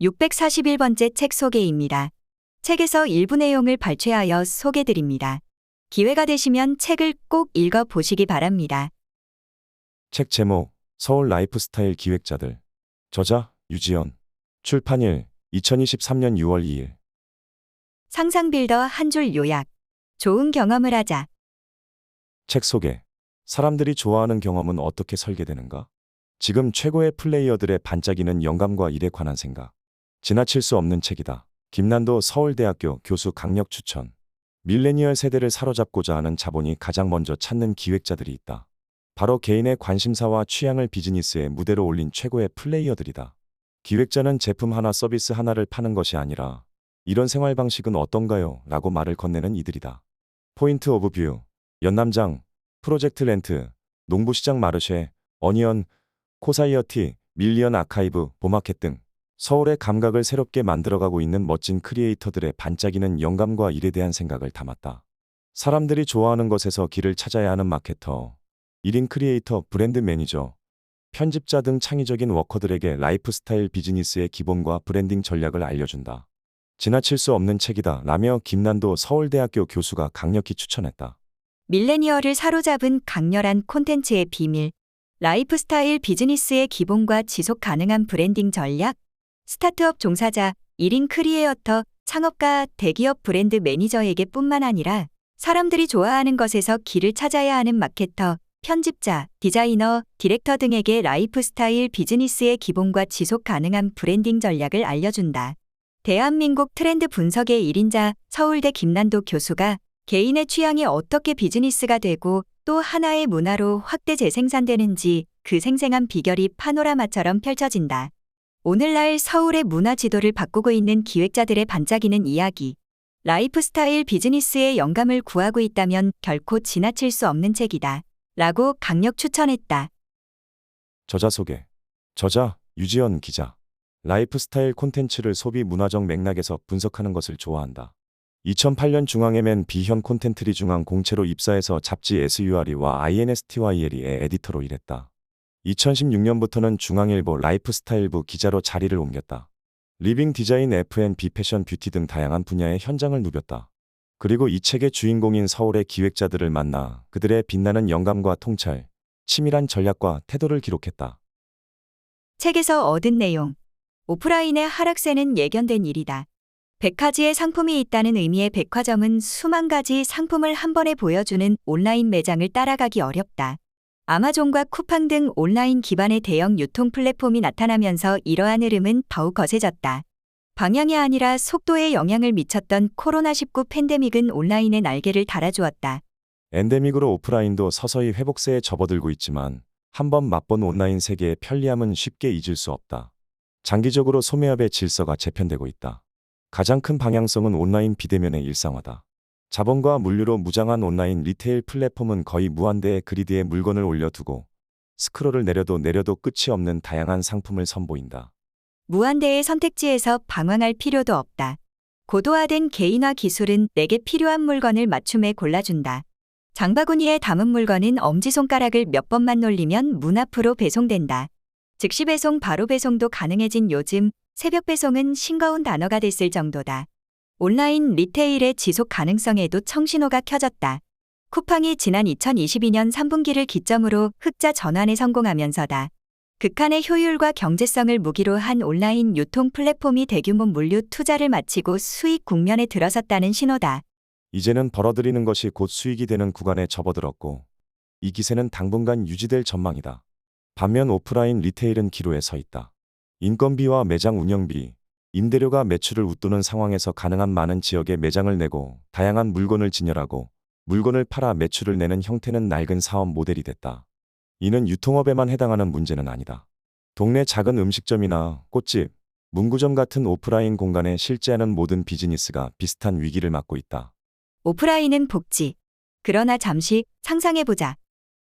641번째 책 소개입니다. 책에서 일부 내용을 발췌하여 소개드립니다. 기회가 되시면 책을 꼭 읽어보시기 바랍니다. 책 제목 서울 라이프스타일 기획자들. 저자 유지연. 출판일 2023년 6월 2일. 상상 빌더 한 줄 요약. 좋은 경험을 하자. 책 소개. 사람들이 좋아하는 경험은 어떻게 설계되는가? 지금 최고의 플레이어들의 반짝이는 영감과 일에 관한 생각. 지나칠 수 없는 책이다. 김난도 서울대학교 교수 강력 추천. 밀레니얼 세대를 사로잡고자 하는 자본이 가장 먼저 찾는 기획자들이 있다. 바로 개인의 관심사와 취향을 비즈니스의 무대로 올린 최고의 플레이어들이다. 기획자는 제품 하나 서비스 하나를 파는 것이 아니라 이런 생활 방식은 어떤가요? 라고 말을 건네는 이들이다. 포인트 오브 뷰, 연남장, 프로젝트 렌트, 농부시장 마르쉐, 어니언, 코사이어티, 밀리언 아카이브, 보마켓 등 서울의 감각을 새롭게 만들어가고 있는 멋진 크리에이터들의 반짝이는 영감과 일에 대한 생각을 담았다. 사람들이 좋아하는 것에서 길을 찾아야 하는 마케터, 1인 크리에이터, 브랜드 매니저, 편집자 등 창의적인 워커들에게 라이프스타일 비즈니스의 기본과 브랜딩 전략을 알려준다. 지나칠 수 없는 책이다 라며 김난도 서울대학교 교수가 강력히 추천했다. 밀레니얼을 사로잡은 강렬한 콘텐츠의 비밀. 라이프스타일 비즈니스의 기본과 지속 가능한 브랜딩 전략. 스타트업 종사자, 1인 크리에이터, 창업가, 대기업 브랜드 매니저에게 뿐만 아니라 사람들이 좋아하는 것에서 길을 찾아야 하는 마케터, 편집자, 디자이너, 디렉터 등에게 라이프스타일 비즈니스의 기본과 지속 가능한 브랜딩 전략을 알려준다. 대한민국 트렌드 분석의 1인자 서울대 김난도 교수가 개인의 취향이 어떻게 비즈니스가 되고 또 하나의 문화로 확대 재생산되는지 그 생생한 비결이 파노라마처럼 펼쳐진다. 오늘날 서울의 문화 지도를 바꾸고 있는 기획자들의 반짝이는 이야기. 라이프스타일 비즈니스의 영감을 구하고 있다면 결코 지나칠 수 없는 책이다. 라고 강력 추천했다. 저자 소개. 저자 유지연 기자. 라이프스타일 콘텐츠를 소비 문화적 맥락에서 분석하는 것을 좋아한다. 2008년 중앙에맨 비현 콘텐츠리 중앙 공채로 입사해서 잡지 SURE와 INSTYLE의 에디터로 일했다. 2016년부터는 중앙일보 라이프스타일부 기자로 자리를 옮겼다. 리빙 디자인 F&B 패션 뷰티 등 다양한 분야의 현장을 누볐다. 그리고 이 책의 주인공인 서울의 기획자들을 만나 그들의 빛나는 영감과 통찰, 치밀한 전략과 태도를 기록했다. 책에서 얻은 내용. 오프라인의 하락세는 예견된 일이다. 100가지의 상품이 있다는 의미의 백화점은 수만 가지 상품을 한 번에 보여주는 온라인 매장을 따라가기 어렵다. 아마존과 쿠팡 등 온라인 기반의 대형 유통 플랫폼이 나타나면서 이러한 흐름은 더욱 거세졌다. 방향이 아니라 속도에 영향을 미쳤던 코로나19 팬데믹은 온라인의 날개를 달아주었다. 엔데믹으로 오프라인도 서서히 회복세에 접어들고 있지만 한번 맛본 온라인 세계의 편리함은 쉽게 잊을 수 없다. 장기적으로 소매업의 질서가 재편되고 있다. 가장 큰 방향성은 온라인 비대면의 일상화다. 자본과 물류로 무장한 온라인 리테일 플랫폼은 거의 무한대의 그리드에 물건을 올려두고 스크롤을 내려도 끝이 없는 다양한 상품을 선보인다. 무한대의 선택지에서 방황할 필요도 없다. 고도화된 개인화 기술은 내게 필요한 물건을 맞춤에 골라준다. 장바구니에 담은 물건은 엄지손가락을 몇 번만 놀리면 문 앞으로 배송된다. 즉시 배송, 바로 배송도 가능해진 요즘 새벽 배송은 싱거운 단어가 됐을 정도다. 온라인 리테일의 지속 가능성에도 청신호가 켜졌다. 쿠팡이 지난 2022년 3분기를 기점으로 흑자 전환에 성공하면서다. 극한의 효율과 경제성을 무기로 한 온라인 유통 플랫폼이 대규모 물류 투자를 마치고 수익 국면에 들어섰다는 신호다. 이제는 벌어들이는 것이 곧 수익이 되는 구간에 접어들었고 이 기세는 당분간 유지될 전망이다. 반면 오프라인 리테일은 기로에 서 있다. 인건비와 매장 운영비, 임대료가 매출을 웃도는 상황에서 가능한 많은 지역에 매장을 내고 다양한 물건을 진열하고 물건을 팔아 매출을 내는 형태는 낡은 사업 모델이 됐다. 이는 유통업에만 해당하는 문제는 아니다. 동네 작은 음식점이나 꽃집, 문구점 같은 오프라인 공간에 실제하는 모든 비즈니스가 비슷한 위기를 맞고 있다. 오프라인은 복지. 그러나 잠시 상상해보자.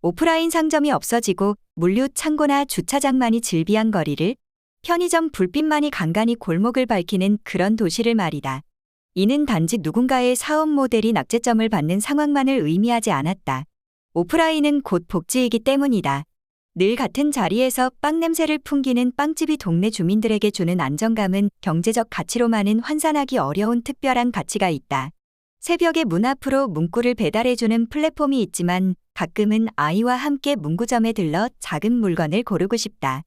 오프라인 상점이 없어지고 물류 창고나 주차장만이 즐비한 거리를, 편의점 불빛만이 간간히 골목을 밝히는 그런 도시를 말이다. 이는 단지 누군가의 사업 모델이 낙제점을 받는 상황만을 의미하지 않았다. 오프라인은 곧 복지이기 때문이다. 늘 같은 자리에서 빵 냄새를 풍기는 빵집이 동네 주민들에게 주는 안정감은 경제적 가치로만은 환산하기 어려운 특별한 가치가 있다. 새벽에 문 앞으로 문구를 배달해주는 플랫폼이 있지만 가끔은 아이와 함께 문구점에 들러 작은 물건을 고르고 싶다.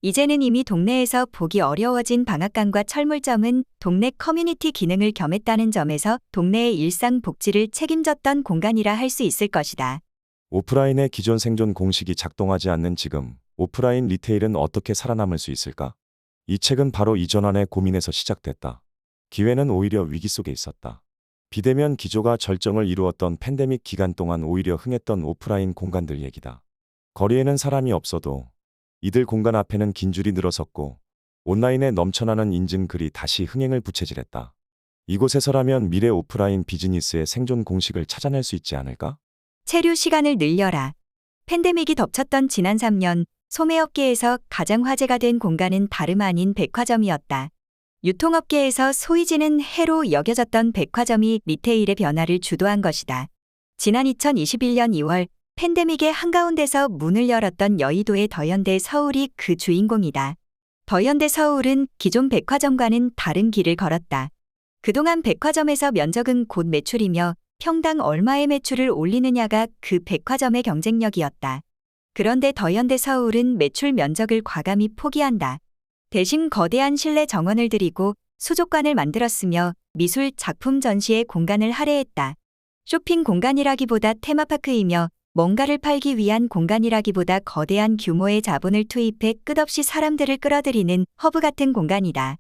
이제는 이미 동네에서 보기 어려워진 방앗간과 철물점은 동네 커뮤니티 기능을 겸했다는 점에서 동네의 일상 복지를 책임졌던 공간이라 할 수 있을 것이다. 오프라인의 기존 생존 공식이 작동하지 않는 지금, 오프라인 리테일은 어떻게 살아남을 수 있을까? 이 책은 바로 이 전환의 고민에서 시작됐다. 기회는 오히려 위기 속에 있었다. 비대면 기조가 절정을 이루었던 팬데믹 기간 동안 오히려 흥했던 오프라인 공간들 얘기다. 거리에는 사람이 없어도 이들 공간 앞에는 긴 줄이 늘어섰고 온라인에 넘쳐나는 인증글이 다시 흥행을 부채질했다. 이곳에서라면 미래 오프라인 비즈니스의 생존 공식을 찾아낼 수 있지 않을까? 체류 시간을 늘려라. 팬데믹이 덮쳤던 지난 3년, 소매업계에서 가장 화제가 된 공간은 다름 아닌 백화점이었다. 유통업계에서 소위지는 해로 여겨졌던 백화점이 리테일의 변화를 주도한 것이다. 지난 2021년 2월, 팬데믹의 한가운데서 문을 열었던 여의도의 더현대 서울이 그 주인공이다. 더현대 서울은 기존 백화점과는 다른 길을 걸었다. 그동안 백화점에서 면적은 곧 매출이며 평당 얼마의 매출을 올리느냐가 그 백화점의 경쟁력이었다. 그런데 더현대 서울은 매출 면적을 과감히 포기한다. 대신 거대한 실내 정원을 들이고 수족관을 만들었으며 미술 작품 전시의 공간을 할애했다. 쇼핑 공간이라기보다 테마파크이며 뭔가를 팔기 위한 공간이라기보다 거대한 규모의 자본을 투입해 끝없이 사람들을 끌어들이는 허브 같은 공간이다.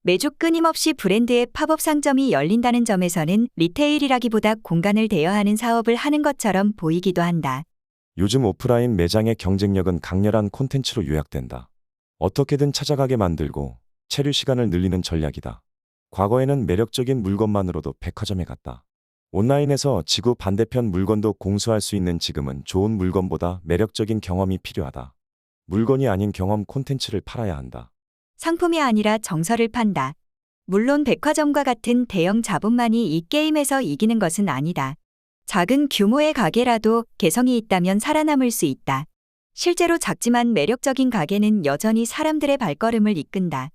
매주 끊임없이 브랜드의 팝업 상점이 열린다는 점에서는 리테일이라기보다 공간을 대여하는 사업을 하는 것처럼 보이기도 한다. 요즘 오프라인 매장의 경쟁력은 강렬한 콘텐츠로 요약된다. 어떻게든 찾아가게 만들고 체류 시간을 늘리는 전략이다. 과거에는 매력적인 물건만으로도 백화점에 갔다. 온라인에서 지구 반대편 물건도 공수할 수 있는 지금은 좋은 물건보다 매력적인 경험이 필요하다. 물건이 아닌 경험 콘텐츠를 팔아야 한다. 상품이 아니라 정서를 판다. 물론 백화점과 같은 대형 자본만이 이 게임에서 이기는 것은 아니다. 작은 규모의 가게라도 개성이 있다면 살아남을 수 있다. 실제로 작지만 매력적인 가게는 여전히 사람들의 발걸음을 이끈다.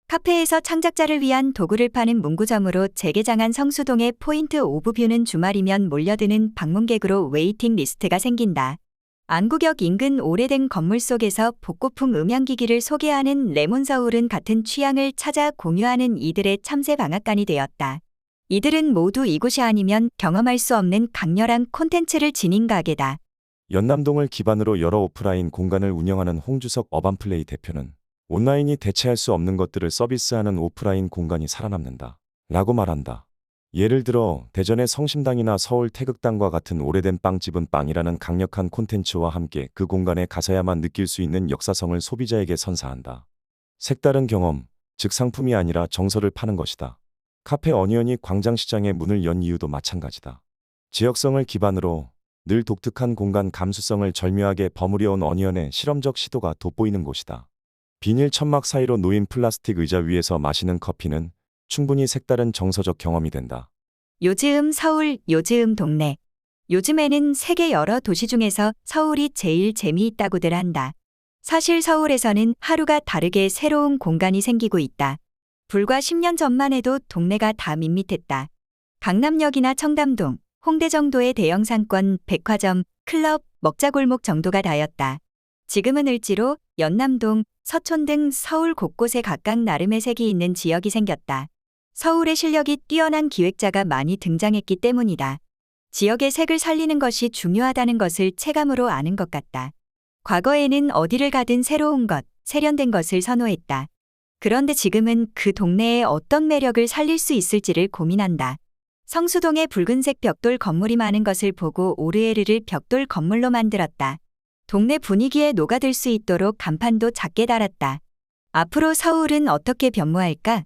카페에서 창작자를 위한 도구를 파는 문구점으로 재개장한 성수동의 포인트 오브 뷰는 주말이면 몰려드는 방문객으로 웨이팅 리스트가 생긴다. 안구역 인근 오래된 건물 속에서 복고풍 음향기기를 소개하는 레몬서울은 같은 취향을 찾아 공유하는 이들의 참새 방앗간이 되었다. 이들은 모두 이곳이 아니면 경험할 수 없는 강렬한 콘텐츠를 지닌 가게다. 연남동을 기반으로 여러 오프라인 공간을 운영하는 홍주석 어반플레이 대표는 온라인이 대체할 수 없는 것들을 서비스하는 오프라인 공간이 살아남는다. 라고 말한다. 예를 들어 대전의 성심당이나 서울 태극당과 같은 오래된 빵집은 빵이라는 강력한 콘텐츠와 함께 그 공간에 가서야만 느낄 수 있는 역사성을 소비자에게 선사한다. 색다른 경험, 즉 상품이 아니라 정서를 파는 것이다. 카페 어니언이 광장시장에 문을 연 이유도 마찬가지다. 지역성을 기반으로 늘 독특한 공간 감수성을 절묘하게 버무려온 어니언의 실험적 시도가 돋보이는 곳이다. 비닐 천막 사이로 놓인 플라스틱 의자 위에서 마시는 커피는 충분히 색다른 정서적 경험이 된다. 요즘 서울, 요즘 동네. 요즘에는 세계 여러 도시 중에서 서울이 제일 재미있다고들 한다. 사실 서울에서는 하루가 다르게 새로운 공간이 생기고 있다. 불과 10년 전만 해도 동네가 다 밋밋했다. 강남역이나 청담동, 홍대 정도의 대형 상권, 백화점, 클럽, 먹자골목 정도가 다였다. 지금은 을지로, 연남동, 서촌 등 서울 곳곳에 각각 나름의 색이 있는 지역이 생겼다. 서울의 실력이 뛰어난 기획자가 많이 등장했기 때문이다. 지역의 색을 살리는 것이 중요하다는 것을 체감으로 아는 것 같다. 과거에는 어디를 가든 새로운 것, 세련된 것을 선호했다. 그런데 지금은 그 동네에 어떤 매력을 살릴 수 있을지를 고민한다. 성수동에 붉은색 벽돌 건물이 많은 것을 보고 오르에르를 벽돌 건물로 만들었다. 동네 분위기에 녹아들 수 있도록 간판도 작게 달았다. 앞으로 서울은 어떻게 변모할까?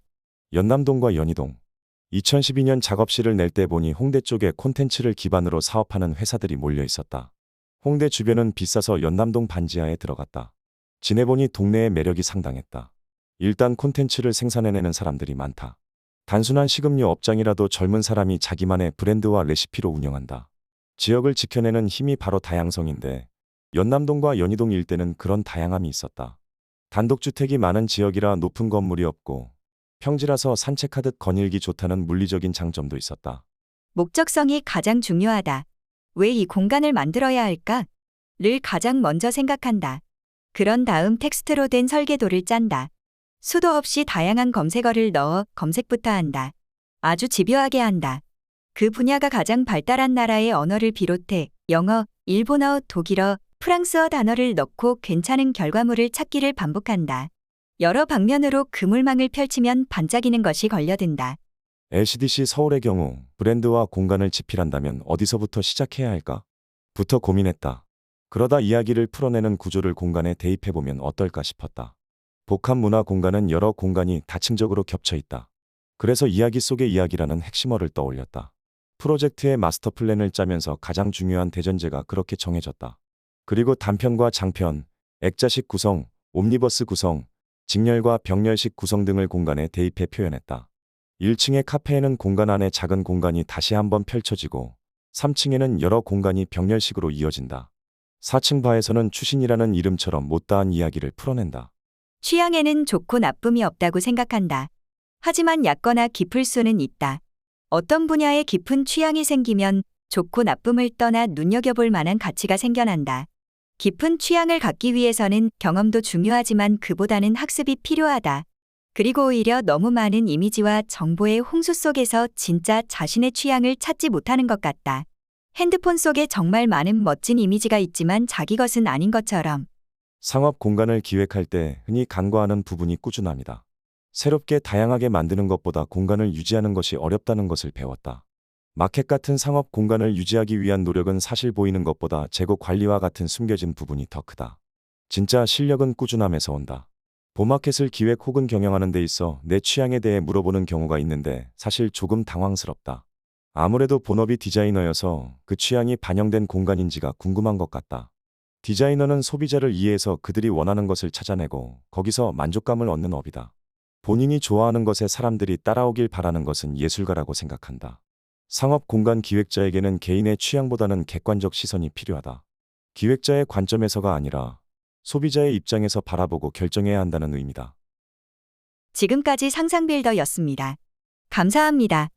연남동과 연희동. 2012년 작업실을 낼 때 보니 홍대 쪽에 콘텐츠를 기반으로 사업하는 회사들이 몰려 있었다. 홍대 주변은 비싸서 연남동 반지하에 들어갔다. 지내보니 동네의 매력이 상당했다. 일단 콘텐츠를 생산해내는 사람들이 많다. 단순한 식음료 업장이라도 젊은 사람이 자기만의 브랜드와 레시피로 운영한다. 지역을 지켜내는 힘이 바로 다양성인데 연남동과 연희동 일대는 그런 다양함이 있었다. 단독주택이 많은 지역이라 높은 건물이 없고 평지라서 산책하듯 거닐기 좋다는 물리적인 장점도 있었다. 목적성이 가장 중요하다. 왜 이 공간을 만들어야 할까? 를 가장 먼저 생각한다. 그런 다음 텍스트로 된 설계도를 짠다. 수도 없이 다양한 검색어를 넣어 검색부터 한다. 아주 집요하게 한다. 그 분야가 가장 발달한 나라의 언어를 비롯해 영어, 일본어, 독일어, 프랑스어 단어를 넣고 괜찮은 결과물을 찾기를 반복한다. 여러 방면으로 그물망을 펼치면 반짝이는 것이 걸려든다. LCDC 서울의 경우 브랜드와 공간을 집필한다면 어디서부터 시작해야 할까? 부터 고민했다. 그러다 이야기를 풀어내는 구조를 공간에 대입해보면 어떨까 싶었다. 복합 문화 공간은 여러 공간이 다층적으로 겹쳐 있다. 그래서 이야기 속의 이야기라는 핵심어를 떠올렸다. 프로젝트의 마스터 플랜을 짜면서 가장 중요한 대전제가 그렇게 정해졌다. 그리고 단편과 장편, 액자식 구성, 옴니버스 구성, 직렬과 병렬식 구성 등을 공간에 대입해 표현했다. 1층의 카페에는 공간 안에 작은 공간이 다시 한번 펼쳐지고 3층에는 여러 공간이 병렬식으로 이어진다. 4층 바에서는 추신이라는 이름처럼 못다한 이야기를 풀어낸다. 취향에는 좋고 나쁨이 없다고 생각한다. 하지만 얕거나 깊을 수는 있다. 어떤 분야에 깊은 취향이 생기면 좋고 나쁨을 떠나 눈여겨볼 만한 가치가 생겨난다. 깊은 취향을 갖기 위해서는 경험도 중요하지만 그보다는 학습이 필요하다. 그리고 오히려 너무 많은 이미지와 정보의 홍수 속에서 진짜 자신의 취향을 찾지 못하는 것 같다. 핸드폰 속에 정말 많은 멋진 이미지가 있지만 자기 것은 아닌 것처럼. 상업 공간을 기획할 때 흔히 간과하는 부분이 꾸준함이다. 새롭게 다양하게 만드는 것보다 공간을 유지하는 것이 어렵다는 것을 배웠다. 마켓 같은 상업 공간을 유지하기 위한 노력은 사실 보이는 것보다 재고 관리와 같은 숨겨진 부분이 더 크다. 진짜 실력은 꾸준함에서 온다. 봄마켓을 기획 혹은 경영하는 데 있어 내 취향에 대해 물어보는 경우가 있는데 사실 조금 당황스럽다. 아무래도 본업이 디자이너여서 그 취향이 반영된 공간인지가 궁금한 것 같다. 디자이너는 소비자를 이해해서 그들이 원하는 것을 찾아내고 거기서 만족감을 얻는 업이다. 본인이 좋아하는 것에 사람들이 따라오길 바라는 것은 예술가라고 생각한다. 상업 공간 기획자에게는 개인의 취향보다는 객관적 시선이 필요하다. 기획자의 관점에서가 아니라 소비자의 입장에서 바라보고 결정해야 한다는 의미다. 지금까지 상상빌더였습니다. 감사합니다.